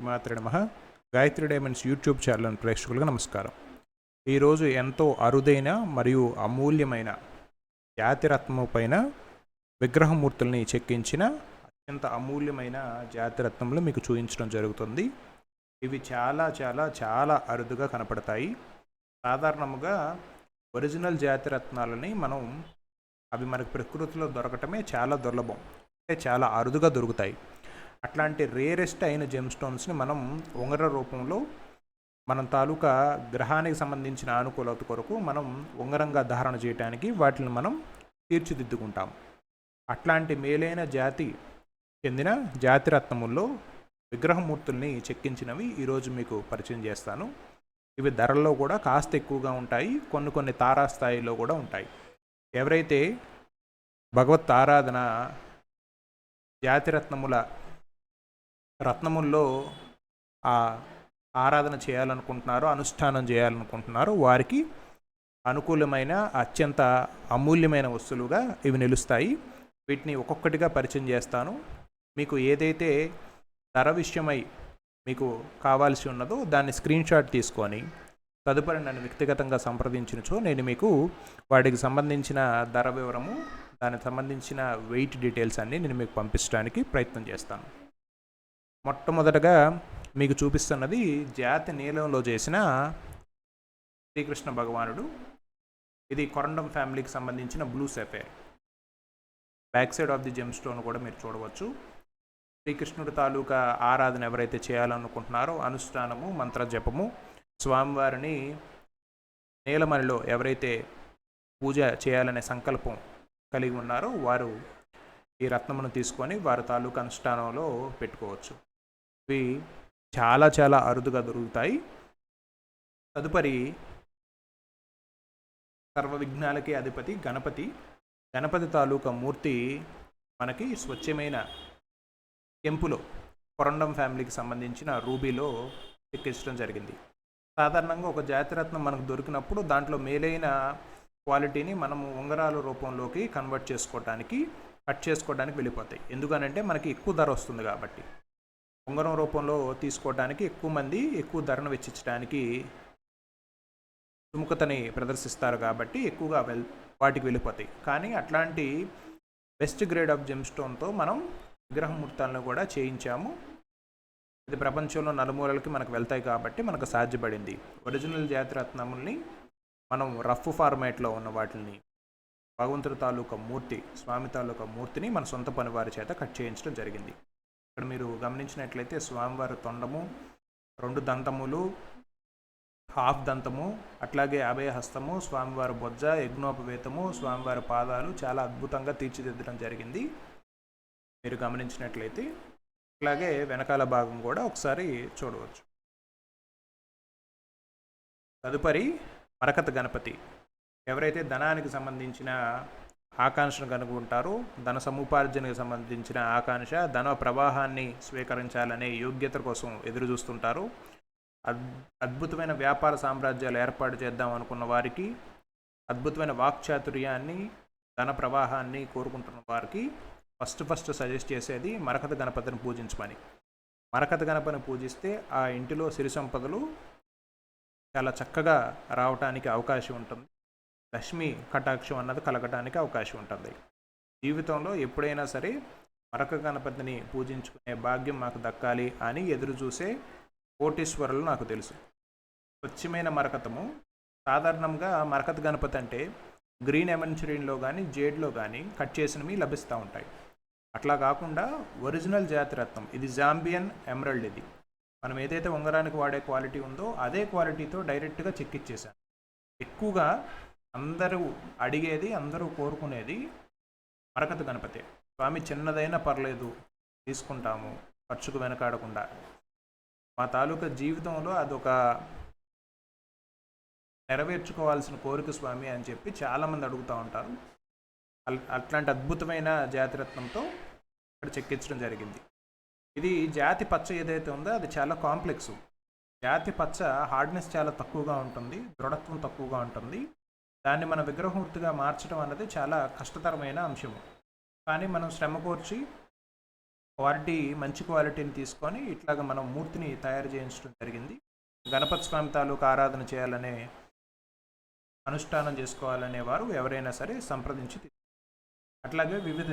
శ్రీమాత్రే నమః. Gayatri diamonds YouTube channel ప్రేక్షకులకు నమస్కారం. ఈరోజు ఎంతో అరుదైన మరియు అమూల్యమైన జాతిరత్నము పైన విగ్రహమూర్తుల్ని చెక్కించిన అత్యంత అమూల్యమైన జాతిరత్నములు మీకు చూపించడం జరుగుతుంది. ఇవి చాలా చాలా చాలా అరుదుగా కనపడతాయి. సాధారణముగా ఒరిజినల్ జాతిరత్నాలని అవి మనకు ప్రకృతిలో దొరకటమే చాలా దుర్లభం, అంటే చాలా అరుదుగా దొరుకుతాయి. అట్లాంటి రేరెస్ట్ అయిన జెమ్ స్టోన్స్ని మనం ఉంగర రూపంలో మన తాలూకా గ్రహానికి సంబంధించిన అనుకూలత కొరకు మనం ఉంగరంగా ధారణ చేయడానికి వాటిని మనం తీర్చిదిద్దుకుంటాం. అట్లాంటి మేలైన జాతి చెందిన జాతిరత్నముల్లో విగ్రహమూర్తుల్ని చెక్కించినవి ఈరోజు మీకు పరిచయం చేస్తాను. ఇవి ధరల్లో కూడా కాస్త ఎక్కువగా ఉంటాయి, కొన్ని తారాస్థాయిలో కూడా ఉంటాయి. ఎవరైతే భగవత్ ఆరాధన రత్నముల్లో ఆరాధన చేయాలనుకుంటున్నారో, అనుష్ఠానం చేయాలనుకుంటున్నారో వారికి అనుకూలమైన అత్యంత అమూల్యమైన వస్తువులుగా ఇవి నిలుస్తాయి. వీటిని ఒక్కొక్కటిగా పరిచయం చేస్తాను. మీకు ఏదైతే ధర విషయమై మీకు కావాల్సి ఉన్నదో దాన్ని స్క్రీన్ షాట్ తీసుకొని తదుపరి నన్ను వ్యక్తిగతంగా సంప్రదించినచో నేను మీకు వాటికి సంబంధించిన ధర వివరము, దానికి సంబంధించిన వెయిట్ డీటెయిల్స్ అన్నీ నేను మీకు పంపించడానికి ప్రయత్నం చేస్తాను. మొట్టమొదటగా మీకు చూపిస్తున్నది జాతి నీలంలో చేసిన శ్రీకృష్ణ భగవానుడు. ఇది కొరండం ఫ్యామిలీకి సంబంధించిన blue sapphire. Back side of the gem stone కూడా మీరు చూడవచ్చు. శ్రీకృష్ణుడి తాలూకా ఆరాధన ఎవరైతే చేయాలనుకుంటున్నారో, అనుష్ఠానము, మంత్రజపము, స్వామివారిని నీలమణిలో ఎవరైతే పూజ చేయాలనే సంకల్పం కలిగి ఉన్నారో వారు ఈ రత్నమును తీసుకొని వారి తాలూకా అనుష్ఠానంలో పెట్టుకోవచ్చు. ఇవి చాలా చాలా అరుదుగా దొరుకుతాయి. తదుపరి సర్వ విఘ్నాలకి అధిపతి గణపతి తాలూకా మూర్తి మనకి స్వచ్ఛమైన కెంపులో కొరండం ఫ్యామిలీకి సంబంధించిన రూబీలో చెక్కించడం జరిగింది. సాధారణంగా ఒక జాతిరత్నం మనకు దొరికినప్పుడు దాంట్లో మేలైన క్వాలిటీని మనము ఉంగరాల రూపంలోకి కట్ చేసుకోవడానికి వెళ్ళిపోతాయి. ఎందుకనంటే మనకి ఎక్కువ ధర వస్తుంది కాబట్టి. ఉంగరం రూపంలో తీసుకోవడానికి ఎక్కువ మంది ఎక్కువ ధరను వెచ్చించడానికి సుముఖతని ప్రదర్శిస్తారు కాబట్టి ఎక్కువగా వాటికి వెళ్ళిపోతాయి. కానీ అట్లాంటి బెస్ట్ గ్రేడ్ ఆఫ్ జెమ్ స్టోన్తో మనం విగ్రహమూర్తాలను కూడా చేయించాము. ఇది ప్రపంచంలో నలుమూలలకి మనకు వెళ్తాయి కాబట్టి మనకు సాధ్యపడింది. ఒరిజినల్ జాతిరత్నముల్ని మనం రఫ్ ఫార్మాట్లో ఉన్న వాటిని భగవంతుడి తాలూకా మూర్తి, స్వామి తాలూకా మూర్తిని మన సొంత పనివారి చేత కట్ చేయించడం జరిగింది. ఇక్కడ మీరు గమనించినట్లయితే స్వామివారి తొండము, 2 దంతములు, హాఫ్ దంతము, అట్లాగే అభయహస్తము, స్వామివారి బొజ్జ, యజ్ఞోపవేతము, స్వామివారి పాదాలు చాలా అద్భుతంగా తీర్చిదిద్దడం జరిగింది మీరు గమనించినట్లయితే. అట్లాగే వెనకాల భాగం కూడా ఒకసారి చూడవచ్చు. తదుపరి మరకత గణపతి. ఎవరైతే ధనానికి సంబంధించిన ఆకాంక్షను కనుగొంటారో, ధన సముపార్జనకు సంబంధించిన ఆకాంక్ష, ధన ప్రవాహాన్ని స్వీకరించాలనే యోగ్యత కోసం ఎదురు చూస్తుంటారు, అద్భుతమైన వ్యాపార సామ్రాజ్యాలు ఏర్పాటు చేద్దాం అనుకున్న వారికి, అద్భుతమైన వాక్చాతుర్యాన్ని, ధన ప్రవాహాన్ని కోరుకుంటున్న వారికి ఫస్ట్ సజెస్ట్ చేసేది మరకత గణపతిని పూజించమని. మరకత గణపతిని పూజిస్తే ఆ ఇంటిలో సిరి సంపదలు చాలా చక్కగా రావటానికి అవకాశం ఉంటుంది. లక్ష్మీ కటాక్షం అన్నది కలగటానికి అవకాశం ఉంటుంది. జీవితంలో ఎప్పుడైనా సరే మరక గణపతిని పూజించుకునే భాగ్యం మాకు దక్కాలి అని ఎదురు చూసే కోటీశ్వరులు నాకు తెలుసు. స్వచ్ఛమైన మరకతము. సాధారణంగా మరకత గణపతి అంటే గ్రీన్ ఎమన్చురీన్లో కానీ జేడ్లో కానీ కట్ చేసినవి లభిస్తూ ఉంటాయి. అట్లా కాకుండా ఒరిజినల్ జాతిరత్నం, ఇది జాంబియన్ ఎమరల్డ్. ఇది మనం ఏదైతే ఉంగరానికి వాడే క్వాలిటీ ఉందో అదే క్వాలిటీతో డైరెక్ట్గా చెక్కిచ్చేసాను. ఎక్కువగా అందరూ అడిగేది, అందరూ కోరుకునేది మరకత గణపతి. స్వామి చిన్నదైనా పర్లేదు తీసుకుంటాము, ఖర్చుకు వెనకాడకుండా. మా తాలూకా జీవితంలో అదొక నెరవేర్చుకోవాల్సిన కోరిక స్వామి అని చెప్పి చాలామంది అడుగుతూ ఉంటారు. అట్లాంటి అద్భుతమైన జాతిరత్నంతో ఇక్కడ చెక్కించడం జరిగింది. ఇది జాతి పచ్చ ఏదైతే ఉందో అది చాలా కాంప్లెక్స్. జాతి పచ్చ హార్డ్నెస్ చాలా తక్కువగా ఉంటుంది, దృఢత్వం తక్కువగా ఉంటుంది. దాన్ని మన విగ్రహమూర్తిగా మార్చడం అన్నది చాలా కష్టతరమైన అంశము. కానీ మనం శ్రమ కోర్చి మంచి క్వాలిటీని తీసుకొని ఇట్లాగ మనం మూర్తిని తయారు చేయించడం జరిగింది. గణపతి స్వామి తాలూకా ఆరాధన చేయాలనే, అనుష్ఠానం చేసుకోవాలనే వారు ఎవరైనా సరే సంప్రదించి అట్లాగే వివిధ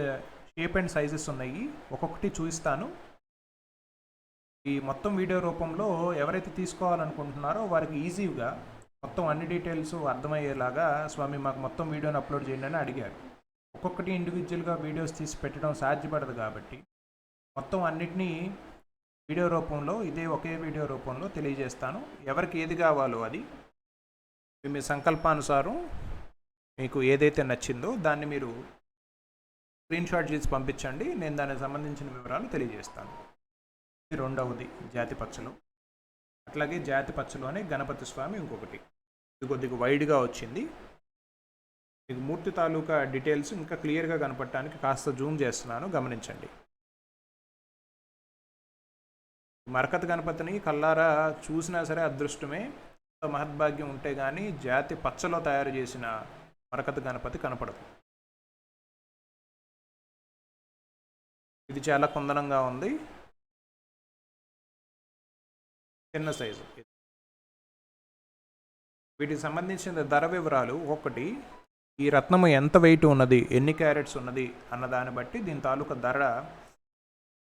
షేప్ అండ్ సైజెస్ ఉన్నాయి, ఒక్కొక్కటి చూపిస్తాను. ఈ మొత్తం వీడియో రూపంలో ఎవరైతే తీసుకోవాలనుకుంటున్నారో వారికి ఈజీగా మొత్తం అన్ని డీటెయిల్స్ అర్థమయ్యేలాగా స్వామి మాకు మొత్తం వీడియోని అప్లోడ్ చేయండి అని అడిగారు. ఒక్కొక్కటి ఇండివిజువల్గా వీడియోస్ తీసి పెట్టడం సాధ్యపడదు కాబట్టి మొత్తం అన్నిటినీ వీడియో రూపంలో, ఒకే వీడియో రూపంలో తెలియజేస్తాను. ఎవరికి ఏది కావాలో అది మీ సంకల్పానుసారం మీకు ఏదైతే నచ్చిందో దాన్ని మీరు స్క్రీన్ షాట్ చేసి పంపించండి, నేను దానికి సంబంధించిన వివరాలు తెలియజేస్తాను. ఇది రెండవది జాతి పచ్చలు. అట్లాగే జాతి పచ్చలోనే గణపతి స్వామి ఇంకొకటి, ఇది కొద్దిగా వైడ్గా వచ్చింది. మీకు మూర్తి తాలూకా డీటెయిల్స్ ఇంకా క్లియర్గా కనపడటానికి కాస్త జూమ్ చేస్తున్నాను, గమనించండి. మరకత గణపతిని కల్లారా చూసినా సరే అదృష్టమే, మహద్భాగ్యం ఉంటే కానీ జాతి పచ్చలో తయారు చేసిన మరకత గణపతి కనపడదు. ఇది చాలా కుందనంగా ఉంది, చిన్న సైజు. వీటికి సంబంధించిన ధర వివరాలు ఒక్కొక్కటి, ఈ రత్నము ఎంత వెయిట్ ఉన్నది, ఎన్ని క్యారెట్స్ ఉన్నది అన్న దాన్ని బట్టి దీని తాలూకా ధర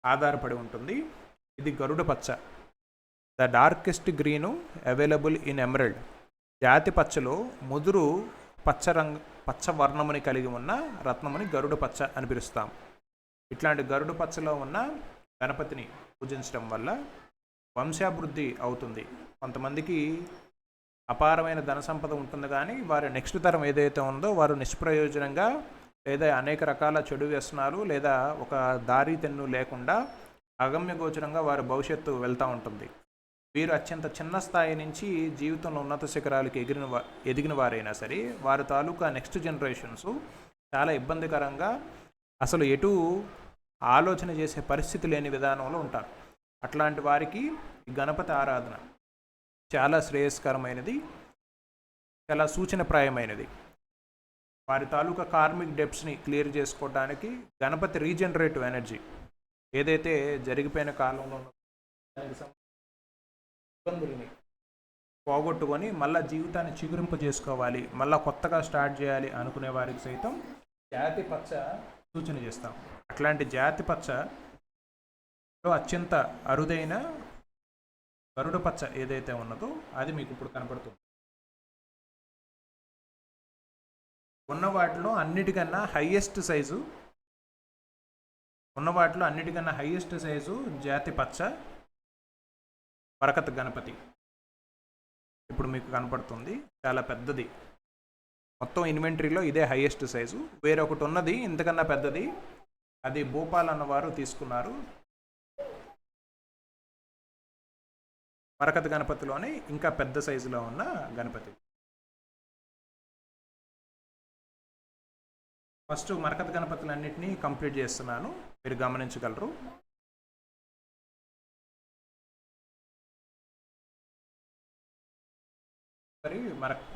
ఆధారపడి ఉంటుంది. ఇది గరుడ పచ్చ, the darkest green available in emerald. జాతి పచ్చలో ముదురు పచ్చ వర్ణముని కలిగి ఉన్న రత్నముని గరుడ పచ్చ అని పిలుస్తాం. ఇట్లాంటి గరుడ పచ్చలో ఉన్న గణపతిని పూజించడం వల్ల వంశాభివృద్ధి అవుతుంది. కొంతమందికి అపారమైన ధన సంపద ఉంటుంది, కానీ వారి నెక్స్ట్ తరం ఏదైతే ఉందో వారు నిష్ప్రయోజనంగా లేదా అనేక రకాల చెడు వ్యసనాలు లేదా ఒక దారి తెన్ను లేకుండా అగమ్యగోచరంగా వారి భవిష్యత్తు వెళ్తూ ఉంటుంది. వీరు అత్యంత చిన్న స్థాయి నుంచి జీవితంలో ఉన్నత శిఖరాలకు ఎదిగిన వారైనా సరే వారి తాలూకా నెక్స్ట్ జనరేషన్స్ చాలా ఇబ్బందికరంగా, అసలు ఎటు ఆలోచన చేసే పరిస్థితి లేని విధానంలో ఉంటారు. అట్లాంటి వారికి గణపతి ఆరాధన చాలా శ్రేయస్కరమైనది, చాలా సూచనప్రాయమైనది. వారి తాలూకా కార్మిక్ డెప్స్ని క్లియర్ చేసుకోవడానికి గణపతి రీజనరేటివ్ ఎనర్జీ ఏదైతే జరిగిపోయిన కాలంలో ఇబ్బందుల్ని పోగొట్టుకొని మళ్ళీ జీవితాన్ని చిగురింపు చేసుకోవాలి, మళ్ళీ కొత్తగా స్టార్ట్ చేయాలి అనుకునే వారికి సైతం జాతి పచ్చ సూచన చేస్తాం. అట్లాంటి జాతి పచ్చలో అత్యంత అరుదైన గరుడ పచ్చ ఏదైతే ఉన్నదో అది మీకు ఇప్పుడు కనపడుతుంది. ఉన్న వాటిలో అన్నిటికన్నా హైయెస్ట్ సైజు జాతి పచ్చ మరకత గణపతి ఇప్పుడు మీకు కనపడుతుంది, చాలా పెద్దది. మొత్తం ఇన్వెంటరీలో ఇదే హైయెస్ట్ సైజు. వేరొకటి ఉన్నది ఇంతకన్నా పెద్దది, అది భూపాల్ అన్నవారు తీసుకున్నారు. మరకత గణపతిలోనే ఇంకా పెద్ద సైజులో ఉన్న గణపతి. ఫస్ట్ మరకత గణపతులన్నింటినీ కంప్లీట్ చేస్తున్నాను, మీరు గమనించగలరు. మరి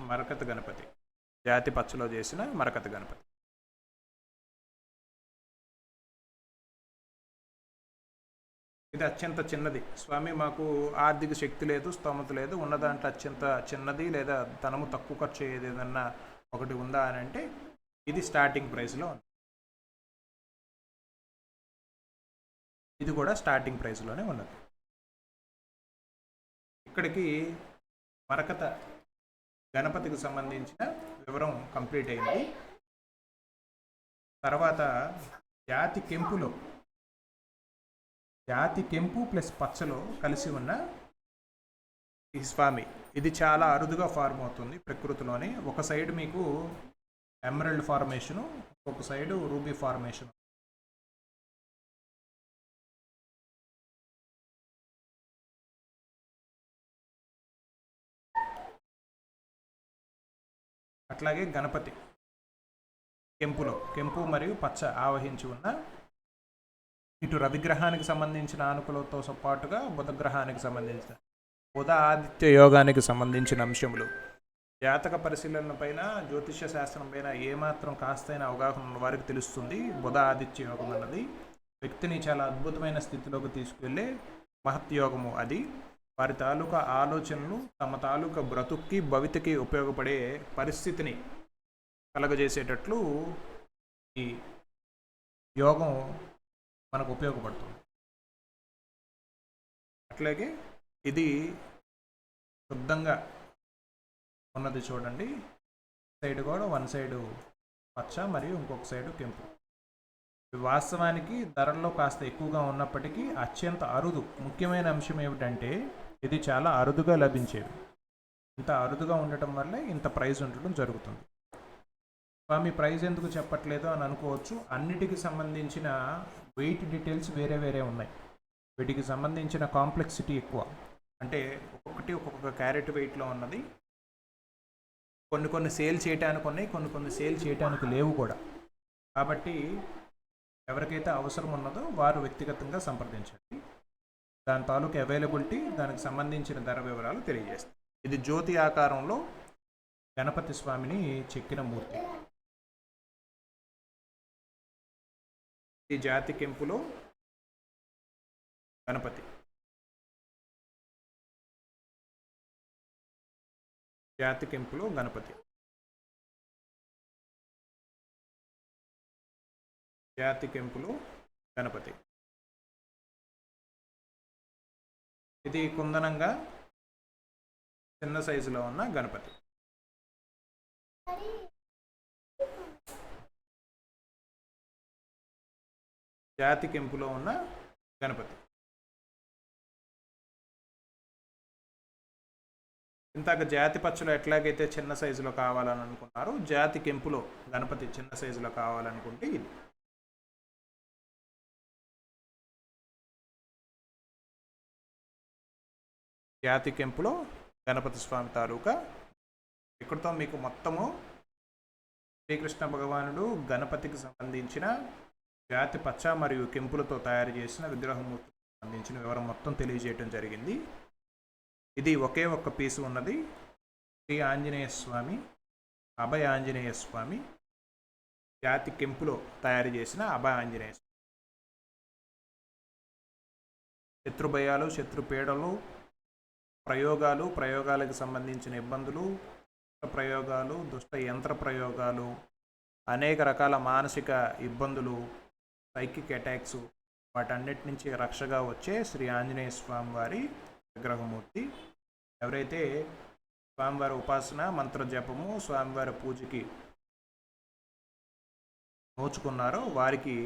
మరకత గణపతి జాతి పచ్చలో చేసిన మరకత గణపతి. ఇది అత్యంత చిన్నది. స్వామి మాకు ఆర్థిక శక్తి లేదు, స్తోమత లేదు, ఉన్న దాంట్లో అత్యంత చిన్నది లేదా ధనము తక్కువ ఖర్చు అయ్యేది ఏదన్నా ఒకటి ఉందా అని అంటే ఇది స్టార్టింగ్ ప్రైస్లో ఉంది. ఇది కూడా స్టార్టింగ్ ప్రైస్లోనే ఉన్నది. ఇక్కడికి మరకత గణపతికి సంబంధించిన వివరం కంప్లీట్ అయింది. తర్వాత జాతి కెంపు ప్లస్ పచ్చలో కలిసి ఉన్న ఈ స్వామి, ఇది చాలా అరుదుగా ఫార్మ్ అవుతుంది ప్రకృతిలోనే. ఒక సైడ్ మీకు ఎమరల్డ్ ఫార్మేషను, ఒక సైడు రూబీ ఫార్మేషన్. అట్లాగే గణపతి కెంపు మరియు పచ్చ ఆవహించి ఉన్న, ఇటు రవిగ్రహానికి సంబంధించిన ఆనుకులతో పాటుగా బుధగ్రహానికి సంబంధించిన బుధ ఆదిత్య యోగానికి సంబంధించిన అంశములు, జాతక పరిశీలన పైన జ్యోతిష్య శాస్త్రం పైన ఏమాత్రం కాస్తైన అవగాహన ఉన్న వారికి తెలుస్తుంది బుధ ఆదిత్య యోగం అన్నది. వ్యక్తిని చాలా అద్భుతమైన స్థితిలోకి తీసుకెళ్లే మహత్యోగము అది. వారి తాలూకా ఆలోచనలు తమ తాలూకా బ్రతుక్కి భవితకి ఉపయోగపడే పరిస్థితిని కలగజేసేటట్లు ఈ యోగం మనకు ఉపయోగపడుతుంది. అట్లాగే ఇది శుద్ధంగా ఉన్నది చూడండి. సైడ్ కూడా వన్ సైడు పచ్చ మరియు ఇంకొక సైడు కెంపు. వాస్తవానికి ధరల్లో కాస్త ఎక్కువగా ఉన్నప్పటికీ అత్యంత అరుదు. ముఖ్యమైన అంశం ఏమిటంటే ఇది చాలా అరుదుగా లభించేది. ఇంత అరుదుగా ఉండటం వల్లే ఇంత ప్రైస్ ఉండటం జరుగుతుంది. స్వామి ప్రైస్ ఎందుకు చెప్పట్లేదు అని అనుకోవచ్చు. అన్నిటికి సంబంధించిన వెయిట్ డీటెయిల్స్ వేరే వేరే ఉన్నాయి. వీటికి సంబంధించిన కాంప్లెక్సిటీ ఎక్కువ. అంటే ఒక్కొక్కటి ఒక్కొక్క క్యారెట్ వెయిట్లో ఉన్నది. కొన్ని సేల్ చేయడానికి ఉన్నాయి, కొన్ని సేల్ చేయడానికి లేవు కూడా. కాబట్టి ఎవరికైతే అవసరం ఉన్నదో వారు వ్యక్తిగతంగా సంప్రదించండి. దాని తాలూకు అవైలబిలిటీ, దానికి సంబంధించిన ధర వివరాలు తెలియజేస్తాయి. ఇది జ్యోతి ఆకారంలో గణపతి స్వామిని చెక్కిన మూర్తి. ఈ జాతి కెంపులో గణపతి, జాతి కెంపులో గణపతి, జాతి కెంపులో గణపతి. ఇది కుందనంగా చిన్న సైజులో ఉన్న గణపతి. జాతి కెంపులో ఉన్న గణపతి. ఇంతక జాతి పచ్చలో ఎట్లాగైతే చిన్న సైజులో కావాలని అనుకున్నారు, జాతి కెంపులో గణపతి చిన్న సైజులో కావాలనుకుంటే ఇది. జాతి కెంపులో గణపతి స్వామి తాలూకా. ఇక్కడితో మీకు మొత్తము శ్రీకృష్ణ భగవానుడు గణపతికి సంబంధించిన జాతి పచ్చ మరియు కెంపులతో తయారు చేసిన విగ్రహమూర్తికి సంబంధించిన వివరం మొత్తం తెలియజేయటం జరిగింది. ఇది ఒకే ఒక్క పీసు ఉన్నది. శ్రీ ఆంజనేయ స్వామి, అభయ ఆంజనేయ స్వామి, జాతి కెంపులో తయారు చేసిన అభయ ఆంజనేయ స్వామి. శత్రుభయాలు, శత్రుపీడలు, ప్రయోగాలకు సంబంధించిన ఇబ్బందులు, ప్రయోగాలు, దుష్ట యంత్ర ప్రయోగాలు, అనేక రకాల మానసిక ఇబ్బందులు, సైకిక్ అటాక్స్, వాటన్నిటి నుంచి రక్షగా వచ్చే శ్రీ ఆంజనేయ స్వామి వారి విగ్రహమూర్తి. ఎవరైతే స్వామివారి ఉపాసన, మంత్ర జపము, స్వామివారి పూజకి నోచుకున్నారో వారికి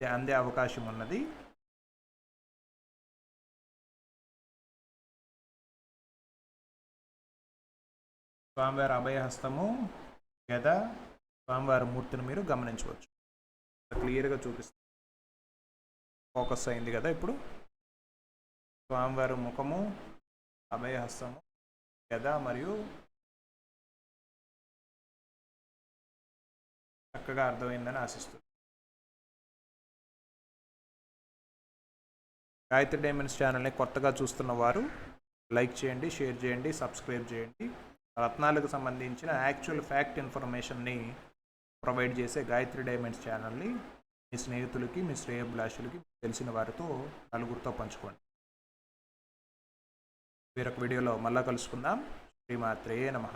అందే అవకాశం ఉన్నది. స్వామివారి అభయహస్తము, గద, స్వామివారి మూర్తిని మీరు గమనించవచ్చు. క్లియర్గా చూపిస్తుంది. ఫోకస్ అయింది కదా ఇప్పుడు. స్వామివారి ముఖము, అభయహస్తము, గద మరియు చక్కగా అర్థమైందని ఆశిస్తుంది. గాయత్రి డైమండ్స్ ఛానల్ని కొత్తగా చూస్తున్న వారు లైక్ చేయండి, షేర్ చేయండి, సబ్స్క్రైబ్ చేయండి. రత్నాలకు సంబంధించిన యాక్చువల్ ఫ్యాక్ట్ ఇన్ఫర్మేషన్ని ప్రొవైడ్ చేసే గాయత్రి డైమండ్స్ ఛానల్ని మీ స్నేహితులకి, మీ శ్రేయోభిలాషులకి, తెలిసిన వారితో నలుగురితో పంచుకోండి. వేరొక వీడియోలో మళ్ళా కలుసుకుందాం. శ్రీమాత్రే నమః.